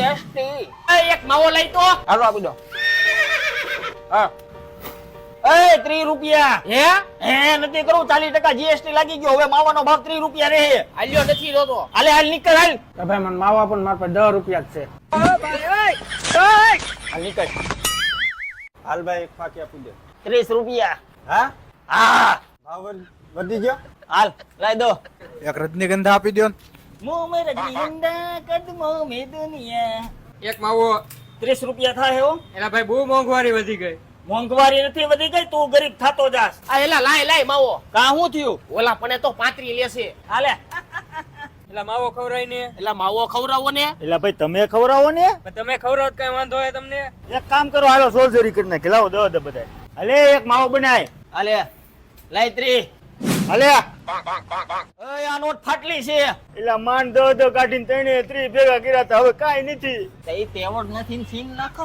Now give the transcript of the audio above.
GST. એક માવો લઈ તો. હાલો આપી દો. હા એ 30 રૂપિયા. હે નથી કરું 40% જીએસટી લાગી ગયો. હવે માવાનો ભાવ 30 રૂપિયા રહે. આલ્યો નથી રોતો. હાલે હાલ નીકળ હાલ. ભાઈ મને માવા પણ મારા પાસે 10 રૂપિયા જ છે. હાલ નીકળ. હાલ ભાઈ એક ફાકી આપી દે. 30 રૂપિયા. હા હા ભાવ વધી ગયો. હાલ લાઈ દો. એક રજનીગંધા આપી દો. મુંહ મેં રજનીગંધા કદમો મેં દુનિયા. એક માવો. 30 રૂપિયા થાય હો. એલા ભાઈ બહુ મોંઘવારી વધી ગઈ. મોંઘવારી નથી વધી ગઈ, તું ગરીબ થાતો જાસ. આ એલા લાય માવો. કા હું થયું? ઓલા પણ તો 35 લેશે. હાલે. એલા માવો ખવરાય ને. એલા માવો ખવરાવો ને. એટલે ભાઈ તમે ખવડાવો ને. પણ તમે ખવરાવ કઈ વાંધો હોય તમને? એક કામ કરો, હાલો સોલ્જરી કરી નાખી. લાવો દો દો બધાય. હાલે એક માવો બનાય. હાલે લાઈ 30. હાલે ઓય આ નોટ ફાટલી છે. એટલે માન દો કાઢીને 30 ભેગા કર્યા તા. હવે કાઈ નથી. તે તેવડ નથી ને સીન નાખો.